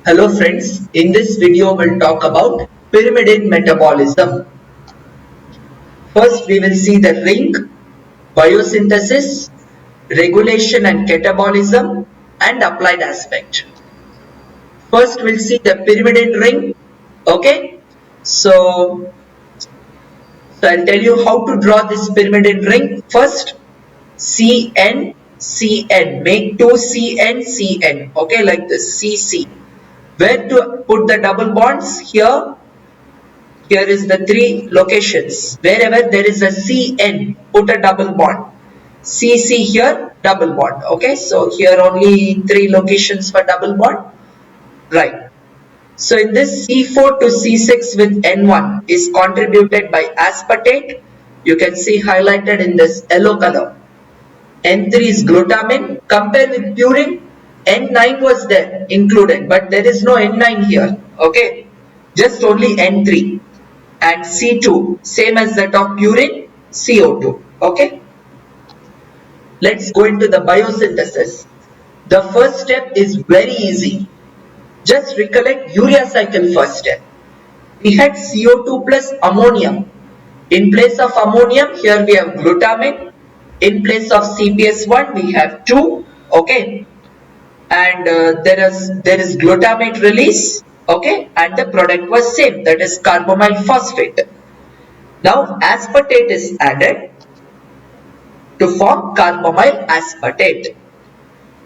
Hello friends, in this video we'll talk about pyrimidine metabolism. First we will see the ring, biosynthesis, regulation and catabolism and applied aspect. First we'll see the pyrimidine ring. Okay, so I'll tell you how to draw this pyrimidine ring. First CN, CN, make 2 CN, CN, okay, like this, CC. Where to put the double bonds? Here is the 3 locations. Wherever there is a CN, put a double bond. CC here, double bond. Okay, so here only 3 locations for double bond. Right. So in this C4 to C6 with N1 is contributed by aspartate. You can see highlighted in this yellow color. N3 is glutamine. Compare with purine. N9 was there included, but there is no N9 here. Okay, just only N3. And C2 same as that of purine, CO2. Okay, let's go into the biosynthesis. The first step is very easy. Just recollect urea cycle first step. We had CO2 plus ammonium. In place of ammonium, here we have glutamine. In place of CPS1, we have 2. Okay, and there is glutamate release. Okay, and the product was same, that is carbamoyl phosphate. Now aspartate is added to form carbamoyl aspartate.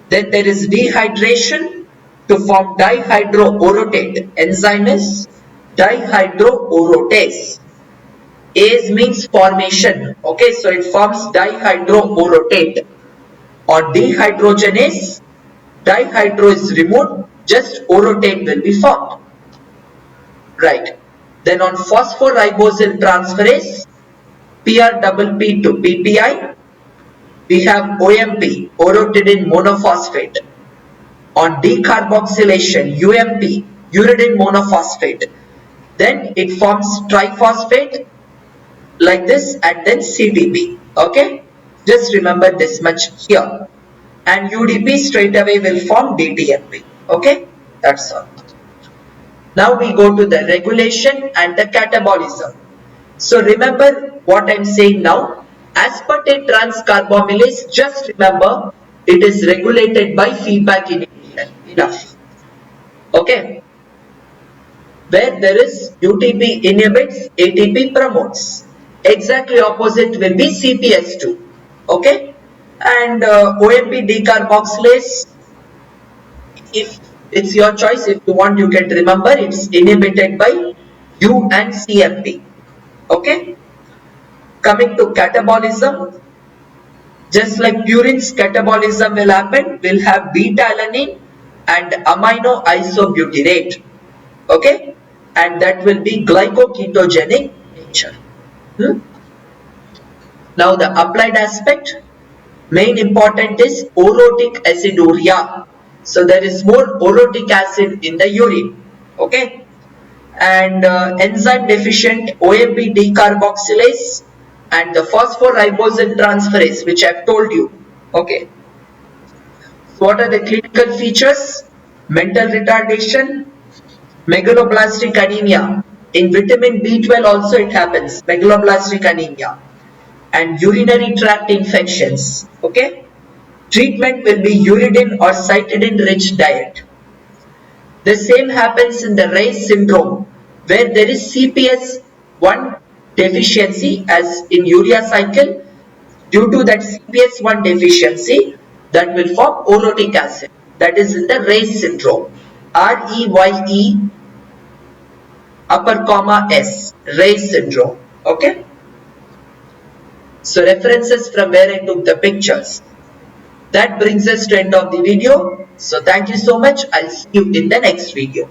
Then there is dehydration to form dihydroorotate. Enzyme is dihydroorotase. Ase means formation. Okay, so it forms dihydroorotate. Or dehydrogenase, dihydro is removed, just orotate will be formed. Right. Then on phosphorribosyl transferase, PRPP to PPI, we have OMP, orotidine monophosphate. On decarboxylation, UMP, uridine monophosphate. Then it forms triphosphate like this and then CDP. Okay, just remember this much here. And UDP straight away will form DTMP. Okay, that's all. Now we go to the regulation and the catabolism. So remember what I am saying now. Aspartate transcarbamylase, just remember it is regulated by feedback inhibition. Enough. Okay. Where there is UTP inhibits, ATP promotes. Exactly opposite will be CPS2. Okay. And OMP decarboxylase, if it's your choice, if you want you can remember it's inhibited by U and CMP. Okay. Coming to catabolism, just like purine's catabolism will happen, we'll have beta-alanine and amino isobutyrate. Okay, and that will be glycoketogenic nature. Now the applied aspect, main important is orotic aciduria. So there is more orotic acid in the urine. Okay, and enzyme deficient OMP decarboxylase and the phosphorribosyl transferase, which I have told you. Okay, so what are the clinical features? Mental retardation, megaloblastic anemia. In vitamin B12 also it happens, megaloblastic anemia, and urinary tract infections. Okay, treatment will be uridine or cytidine rich diet. The same happens in the Reye's syndrome, where there is CPS1 deficiency as in urea cycle. Due to that CPS1 deficiency, that will form orotic acid. That is in the Reye's syndrome. REYE upper comma S, Reye's syndrome. Okay. So references from where I took the pictures. That brings us to end of the video. So thank you so much. I'll see you in the next video.